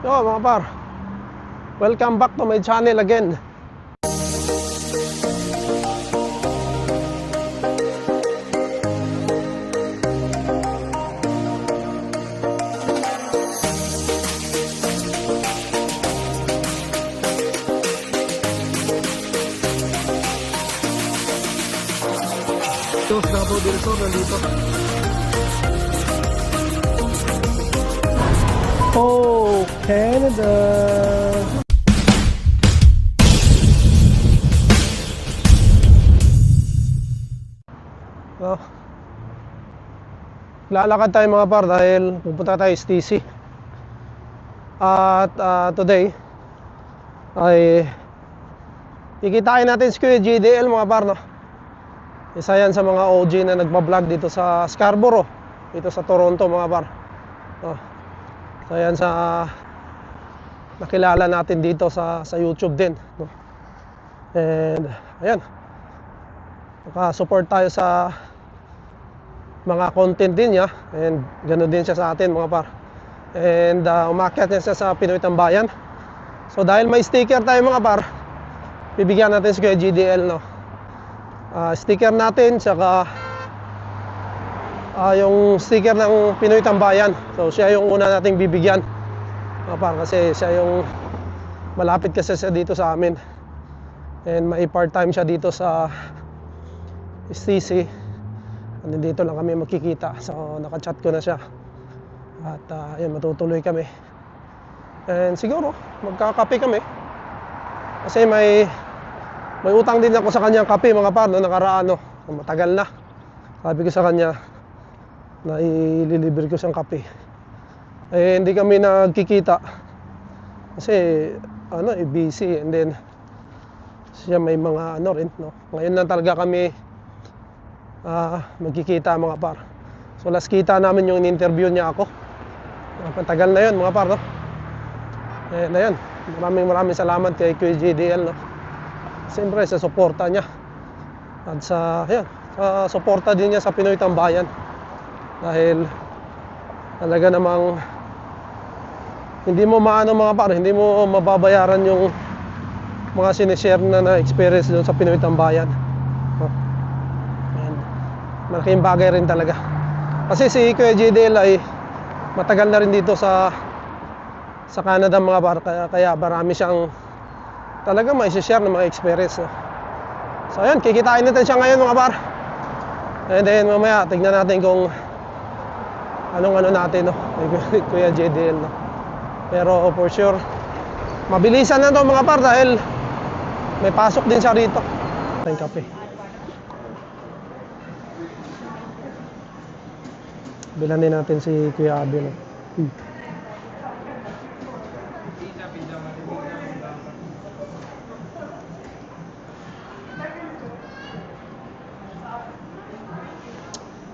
Yo mga par, welcome back to my channel again. Ito, Davao del Sur nandito. Oh, Canada. Oh. Lalakad tayo mga par dahil pupunta tayo sa TC. At today ay kikitain natin si Kuya JDL mga par, no? Isa yan sa mga OG na nagbablog dito sa Scarborough, dito sa Toronto mga par. Oh. So yan sa nakilala natin dito sa YouTube din, no? And ayan, naka-support tayo sa mga content din niya. And ganoon din siya sa atin mga par. And umakyat niya siya sa Pinoy Tambayan. So dahil may sticker tayo mga par, bibigyan natin si Kuya GDL, no? Sticker natin, saka yung sticker ng Pinoy Tambayan. So siya yung una nating bibigyan mga par, kasi siya yung malapit kasi siya dito sa amin. And may part-time siya dito sa STC. Nandito lang kami magkikita. So naka-chat ko na siya. At ayun, matutuloy kami. And siguro magkakape kami, kasi may utang din ako sa kanyang kape mga par, no, nakaraan, no, matagal na. Sabi ko sa kanya na ililibre ko siyang kape. Eh hindi kami nagkikita kasi busy. And then siya may mga rin, no. Ngayon lang talaga kami magkikita mga par. So last kita namin yung in-interview niya ako. Matagal na yun mga par, no. And ayun, maraming salamat kay Kuya JDL, no. Siyempre sa suporta niya. At sa suporta din niya sa Pinoy Tambayan. Dahil talaga namang hindi mo maano mga par, hindi mo mababayaran yung mga sinishare na experience doon sa Pinoy Tambayan. And malaking bagay rin talaga. Kasi si Kuya JDL ay matagal na rin dito sa Canada mga par, kaya marami siyang talaga may share ng mga experience, no? So ayun, kikitain natin siya ngayon mga par. And then mamaya tignan natin kung anong natin, no, Kuya JDL, no? Pero for sure mabilisan na to mga par, dahil may pasok din siya rito. Tayong kape. Bilanin natin si Kuya Abi, no?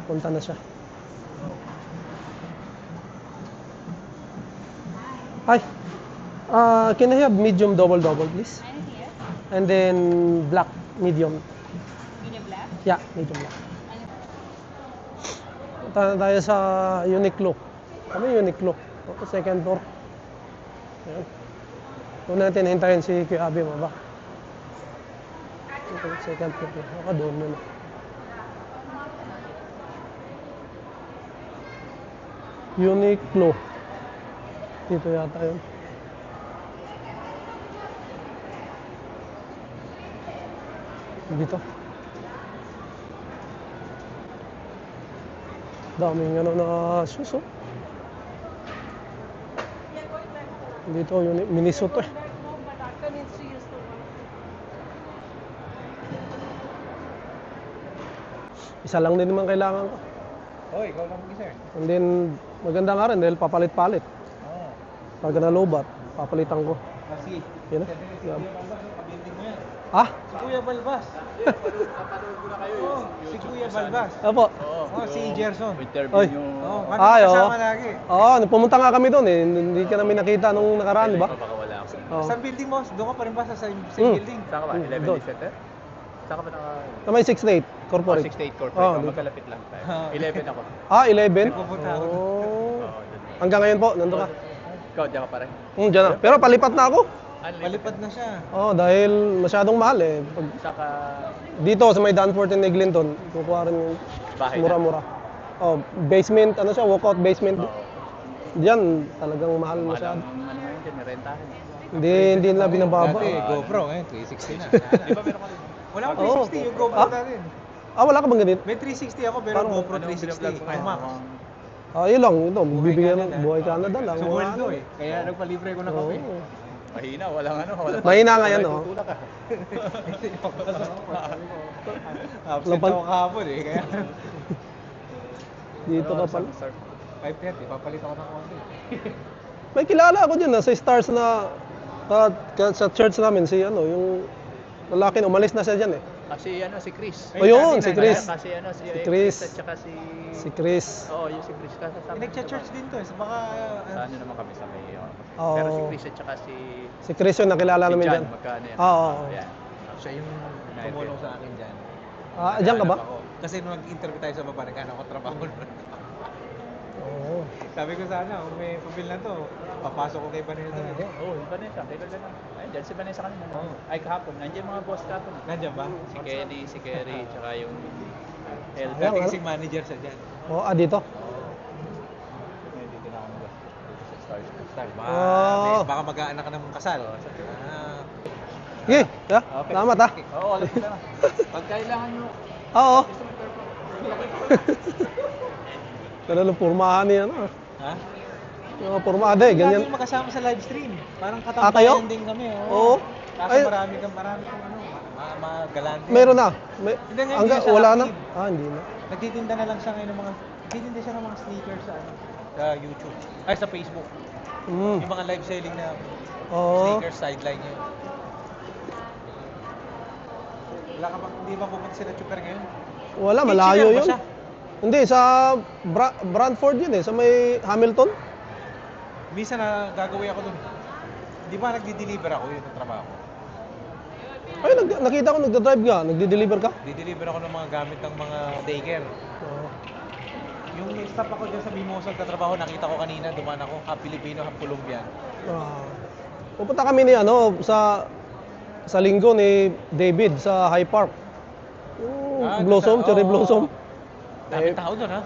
Punta na siya. Hi. Can I have medium double please? And then black medium. Medium black? Yeah, medium black. Punta na tayo sa Uniqlo. Ano Uniqlo? Second floor. Ayan. Doon natin hintayin si Kuya Abi mo ba? Second floor. Baka doon na. Uniqlo. Dito yata yun. Dito. Daming na shoes, oh. Dito yung Minnesota, eh. Isa lang din naman kailangan ko. Hoy, ikaw lang mag-isa. And then maganda nga rin dahil papalit-palit. Oo. Pag nalobat, papalitan ko. Kasi, Yan na. Kuya Balbas, kabinting mo yan. Ah? Si Kuya Balbas. Papanood ko na kayo. Oo, si Kuya Balbas. Opo. Oo, si Gerson. Oy. Oo, kami Ay, oo. kasama lagi. Oo, pumunta nga kami doon, eh. Hindi ka namin nakita nung nakaraan, di ba? Baka wala ako. Oo. Sa building mo, doon ka pa rin ba sa same building? Saan ka ba? 11 Doon. Center? Saan ka ba naka... Sa may 6 corporate. 68 corporate. Oo, doon. Magkalapit lang tayo. Ah. 11 ako. 11? Nagpupunta ako. Oh. Oo, doon. Hanggang ngayon po, nandun ka? Ikaw, diyan ka pa rin. Diyan na. Pero palipat na ako. Palipad na siya. Oo, dahil masyadong mahal eh. Saka Dito sa may Danforth and Eglinton, kukuha rin yung bahay na. mura-mura. Oh, basement, ano siya, walkout basement. Oo. Diyan, talagang mahal Mahal masyado. ang ano ngayon dyan, rentahin. Hindi na binababa. Dati, GoPro, ngayon 360 na. Di ba meron ka rin? Wala akong Oo. 360, yung GoPro Ah? natin. Wala ka bang ganito? May 360 ako, pero Parang GoPro Anong 360. binablog mo ngayon? Max. Yun lang, ito, bibigyan ng Canada. buhay Canada lang. Sa mga world ano. to eh. Kaya nagpalibre ko na Oo. kami. Mahina, walang ano. Walang Mahina ngayon, walang oh. tutulak, ah. Absent Lapal- ako kahapon eh. Kaya Dito ka pala. 530, papalit ako ng konti. May kilala ako dyan, sa Stars na sa church namin, si ano, yung lalaki na umalis na siya dyan eh. Kasi ano, si Chris. O yun, si Chris. Kasi ano, si Chris. At saka si... Si Chris. Oo, yung si Chris. Kasama Nag-church din to eh. Sa baka... Sa ano naman kami sa may... Oo. Pero si Chris at saka si... Si Chris yung nakilala Si namin John, dyan. magkano yan? Oo. Yan. Siya yung tumulong sa akin dyan. Dyan ka ba? Ako. Kasi nung nag-interview tayo sa baba, nagkano ako trabaho nun. Oo. Sabi ko sana, kung may pabil na to, papasok ko kay Vanessa. Oo, yung Vanessa. Kailan na. Ayun, dyan si Vanessa kanina. Oo. Ay, kahapon. Nandiyan mga boss kahapon. Nandiyan ba? Si Kenny, si Kerry, tsaka yung Elda. Ayan, Dating ano? si manager sa dyan. Dito. Ngayon, dito na ako mag sa Stars. Stars. Baka, Oh. baka mag-aanak ka ng kasal. Ah. Sige, yeah. Okay. Salamat ha. Oo, alam ko na. Pag kailangan nyo, Oo. Talagang purmahan niya na. Ha? Yung mga purmada eh, ganyan. Lagi magkasama sa live stream. Parang kayo? katambayan din kami. Oo. Kaso Ay. marami kang ano, galante. Meron na. Hindi, hindi siya Wala na. active. Hindi na. Nagtitinda na lang siya ngayon ng mga, nagtitinda siya ng mga sneakers sa ano, sa YouTube. Ay, sa Facebook. Mm. Yung mga live selling na Oo. sneakers sideline niya. Wala ka bang, hindi ba pupunta sila Chuper ngayon? Wala, Kitchener malayo ba yun. siya? Hindi, sa Brantford yun eh, sa may Hamilton. Minsan na gagawin ako dun. Di ba nagdi-deliver ako yun ng trabaho? Ay, nakita ko nagda-drive ka, nagdi-deliver ka. Di-deliver ako ng mga gamit ng mga daycare. Oo. Yung stop ako dyan sa Mimosa trabaho, nakita ko kanina, dumaan ako, half Filipino, half Colombian. Pupunta kami ni ano sa linggo ni David sa High Park. Yung blossom, cherry blossom. Daming tao doon ha?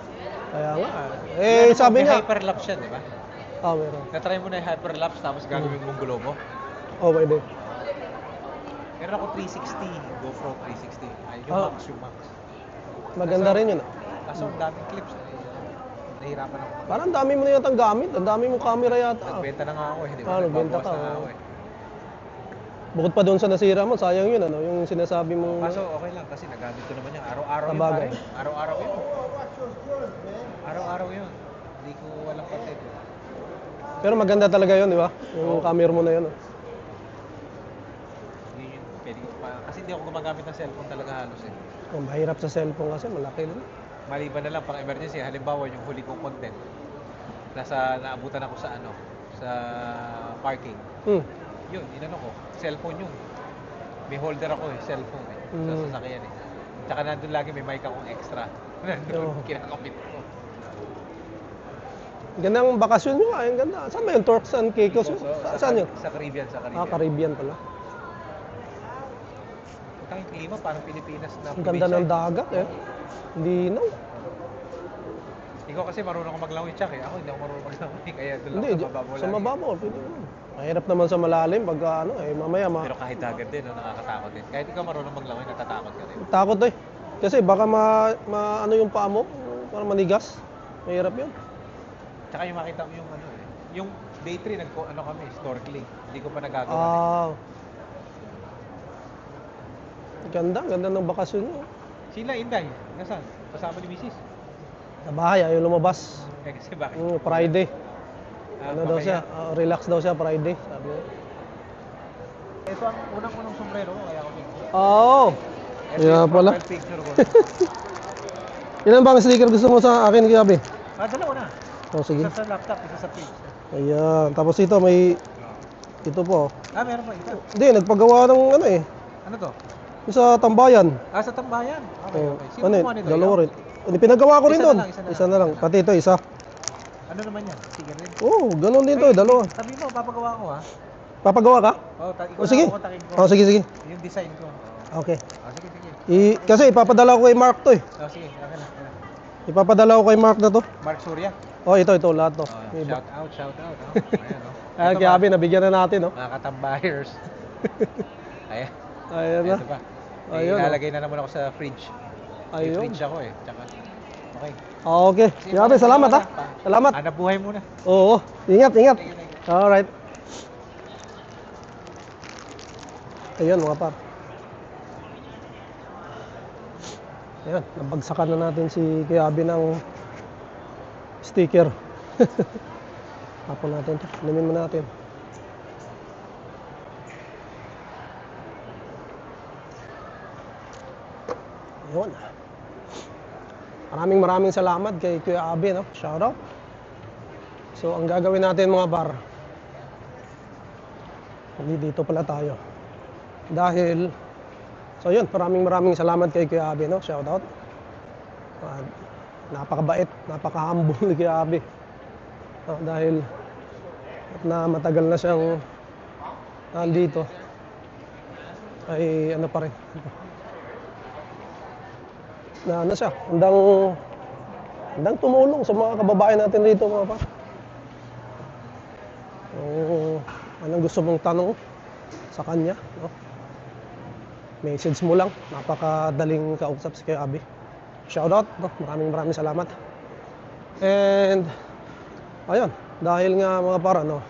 Kaya nga. Yung ano Sabi may niya. hyperlapse yan, di ba? Meron. Na-try mo na yung hyperlapse tapos gagawin mong globo. Pwede. Meron ako 360, GoPro 360. Ay, yung Ah. Max, yung Max. Maganda rin yun. Kaso ang daming clips. Nahirapan ako. Parang ang dami mo na yatang gamit. Ang dami mong camera yata. Nagbenta na nga ako eh, di ba? Nagbenta Nagbabawas ka. na nga ako eh. Bukod pa doon sa nasira mo, sayang yun ano, yung sinasabi mo. Kaso okay lang kasi nagamit ko naman yan. Araw-araw yun Sabagay. pare. Araw-araw yun. Araw-araw yun. Hindi ko walang content. Pero maganda talaga yun, di ba? Yung camera mo na yun. Hindi yun. Pwede ko pa. Kasi hindi ako gumagamit ng cellphone talaga halos eh. Mahirap sa cellphone kasi, malaki rin. Maliban na lang pang emergency. Halimbawa yung huli kong content. Naabutan ako sa ano, sa parking. Yun, inano ko. Cellphone yun. May holder ako eh, cellphone eh. Sa sasakyan eh. Tsaka nandun lagi may mic akong extra. Nandun, Oo. kinakamit ko. Gandang bakasyon nyo nga, yung ganda. Saan ba yung Turks and Caicos? Saan yun? Sa Caribbean, sa Caribbean. Caribbean pala. Ang klima, parang Pilipinas na Ang ganda ng dagat eh. Hindi no. Ikaw kasi marunong ako maglangoy, Chuck eh. Ako hindi ako marunong maglangoy, kaya doon Hindi, lang sa mababaw sa lagi. mababaw. Pwede naman. Mahirap naman sa malalim pag ano mamaya Pero kahit dagat din, no, nakakatakot din. Kahit ikaw marunong maglangoy, natatakot ka rin. takot eh. Kasi baka ano yung paa mo, parang manigas. Mahirap yun. Tsaka yung makita mo yung ano eh. Yung day 3, ano kami, snorkeling. Hindi ko pa nagagawa. Ganda ng bakasyon nyo. Sila, Inday, nasaan? Kasama ni Mrs. Sa bahay, ayaw lumabas. Eh, kasi bakit? Friday. Ah, Ano daw papaya. siya? Relax daw siya Friday, sabi niya. Ito ang unang-unang sombrero ko, kaya ako picture. Oo. Ito Kaya yung pala. profile picture ko. Ilan bang sticker gusto mo sa akin, Gabi? Dalawa na. Sige. Isa sa laptop, isa sa page. Ayan. Tapos ito, may... Ito po. Meron pa isa. Hindi, nagpagawa ng ano eh. Ano to? Yung sa tambayan. Sa tambayan. Okay, okay. Sino Ano kumuha nito? dalawa Ikaw? rin. Hindi, pinagawa ko rin Isa na doon. lang, isa na Isa na lang. Pati ito, isa. Ano naman yan? Sticker rin? Oo, ganun din to, dalawa. Sabi mo, papagawa ko ha. Papagawa ka? Oh, O sige. ko. O sige, sige. Yung design ko. Okay. Sige, sige. Kasi ipapadala ko kay Mark to eh. Sige, okay na. Ipapadala ko kay Mark na to. Mark Surya. Oh, ito, lahat to. May iba. Shout out. Ayan, oh. Ay, kaya nabigyan na natin, no? Mga katambayers. Ayan. Ayan na. Ito pa. Ayun, Ilalagay na naman ako sa fridge. May Ayun. fridge ako eh. Tsaka, okay. Okay. Grabe, salamat ha. Salamat. Hanap buhay muna. Oo, ingat, ingat. Thank you. Alright. Ayun mga par. Ayan, nabagsakan na natin si Kuya Abi ng sticker. Tapon natin ito. Inumin mo natin. Ayun. Maraming salamat kay Kuya Abi, no? Shoutout. So, ang gagawin natin mga par, hindi dito pala tayo. Dahil, so yun, maraming salamat kay Kuya Abi, no? Shoutout. Napakabait, napaka-humble ni Kuya Abi. Dahil, na matagal na siyang nandito, ay ano pa rin. Na ano siya, handang tumulong sa mga kababayan natin rito mga pa. Anong gusto mong tanong sa kanya, no? Message mo lang, napakadaling kausap si Kuya Abi. Shoutout, no? Maraming salamat. And ayun, dahil nga mga para, no,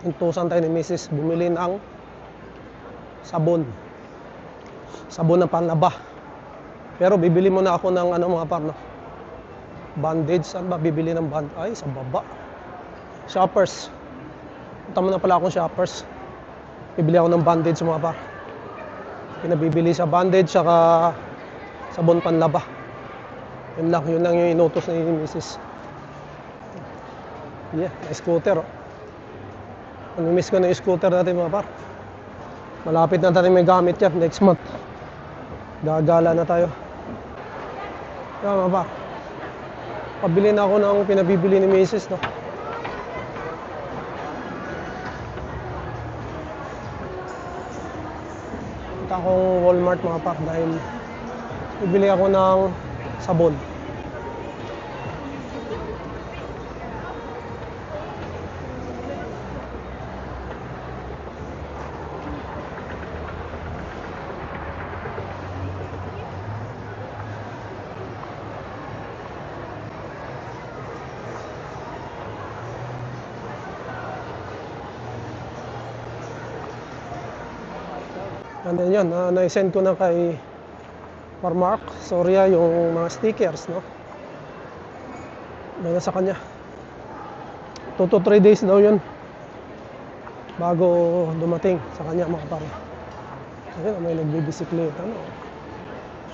intusan tayo ni Mrs. bumili ng sabon ng panlaba. Pero bibili muna ako ng ano mga par, no? Bandage. Saan ba bibili ng band? Ay, sa baba. Shoppers. Punta muna pala akong shoppers. Bibili ako ng bandage mga par. Pinabibili sa bandage saka sabon panlaba. Yun lang yung inutos ni Mrs. Yeah, na scooter. Namimiss ko na yung scooter natin mga par. Malapit na tayo may gamit yan next month. Gagala na tayo. Yan mga par. Pabili na ako ng pinabibili ni Mrs. No? Punta akong Walmart mga par dahil bibili ako ng sabon. And then yun, na-send ko na kay Mark Soria yung mga stickers, no? Dahil sa kanya 2 to 3 days daw yun bago dumating sa kanya mga pare. Ayun, may nagbibisikleta, no?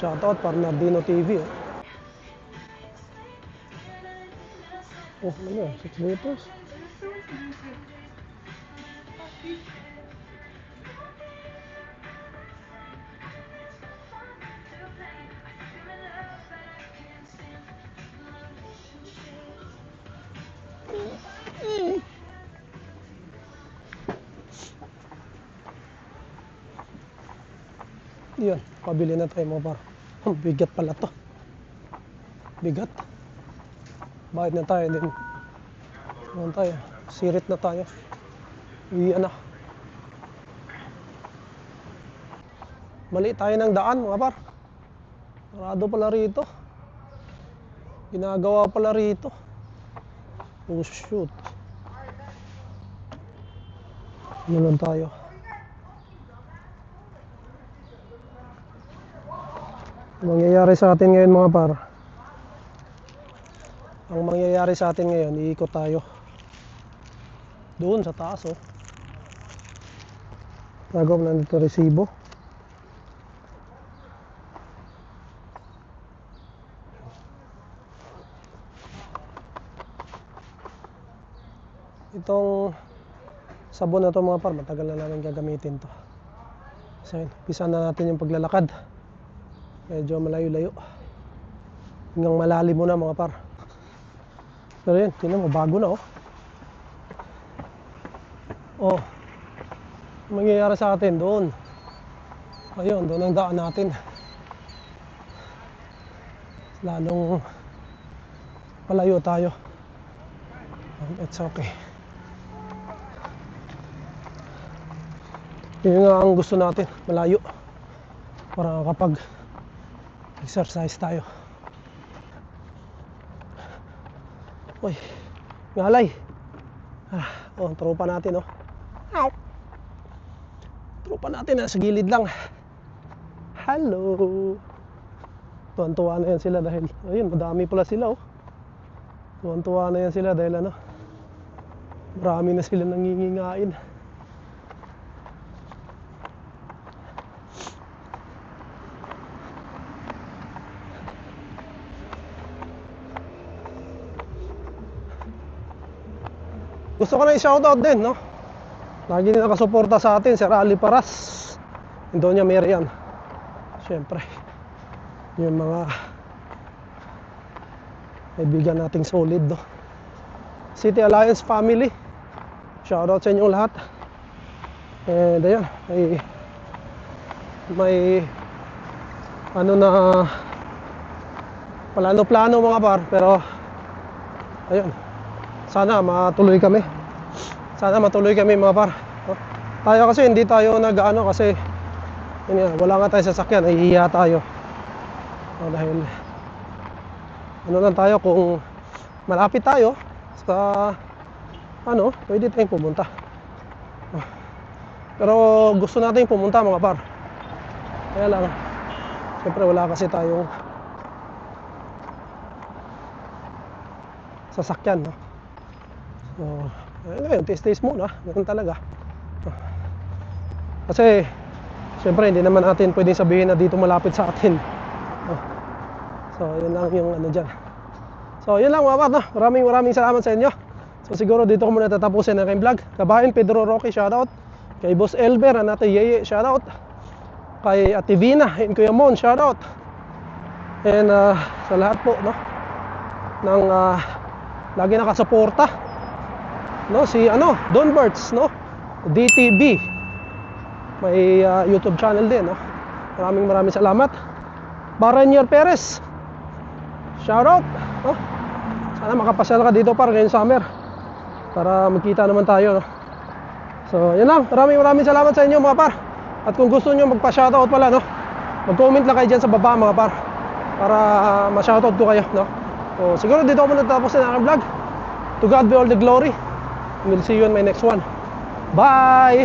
Shoutout Parnardino TV, oh. Oh, ano, 6 liters. Yan, pabili na tayo mga par. Bigat pala to. Bigat. Bayad na tayo din. Ano tayo? Sirit na tayo. Iyan na. Mali tayo ng daan mga par. Sarado pala rito. Ginagawa pala rito. Oh shoot. Ano lang tayo? Mangyayari sa atin ngayon mga par, ang mangyayari sa atin ngayon, iikot tayo doon sa taas, oh. Tagaw na dito resibo. Itong sabon na to mga par, matagal na namin gagamitin to. So yun, pisa na natin yung paglalakad. Medyo malayo-layo. Hanggang malalim muna mga par. Pero yun, tingnan mo, bago na oh. Oh. Ang mangyayari sa atin doon. Ayun, doon ang daan natin. Lalong palayo tayo. It's okay. Yun nga ang gusto natin, malayo. Para kapag exercise tayo. Uy, ngalay. Oh, ang tropa natin oh. Ow. Tropa natin nasa gilid lang. Hello. Tuwan-tuwa na yan sila dahil ayun, madami pala sila oh. Tuwan-tuwa na yan sila dahil ano, marami na sila nangingingain. Gusto ko na i-shoutout din, no? Lagi din nakasuporta sa atin, si Rally Paras, Doña Merian. Siyempre, yung mga kaibigan nating solid, no? City Alliance family, shoutout sa inyong lahat. And ayun, may ano na plano-plano mga par, pero ayun, sana matuloy kami. Sana matuloy kami mga par. Tayo kasi hindi tayo nag-ano kasi yun nga, wala nga tayo sasakyan, nahihiya tayo. Dahil ano lang tayo, kung malapit tayo sa ano, pwede tayong pumunta. Pero gusto natin pumunta mga par. Kaya lang, siyempre wala kasi tayong sasakyan, no? So, ngayon, taste muna. Ganun talaga. Kasi, siyempre, hindi naman natin pwedeng sabihin na dito malapit sa atin. So, yun lang yung ano dyan. So, yun lang mga par, no? Maraming salamat sa inyo. So, siguro dito ko muna tatapusin ang aking vlog. Kabahin, Pedro Roque, shoutout. Kay Boss Elber, Anate Yeye, shoutout. Kay Ate Vina, and Kuya Mon, shoutout. And sa lahat po, no? Nang lagi nakasuporta, no, si ano, Don Berts, no, DTV, may YouTube channel din, no. Maraming salamat. Baranier Perez, shoutout, no. Sana makapasyal ka dito par ngayong summer para magkita naman tayo, no. So yun lang, maraming salamat sa inyo mga par. At kung gusto nyo magpa-shoutout pala, no, mag-comment lang kayo dyan sa baba mga par para ma-shoutout ko kayo, no. So siguro dito ako muna tapos na aking vlog. To God be all the glory. We'll see you in my next one. Bye!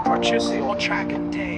Purchase your track and day.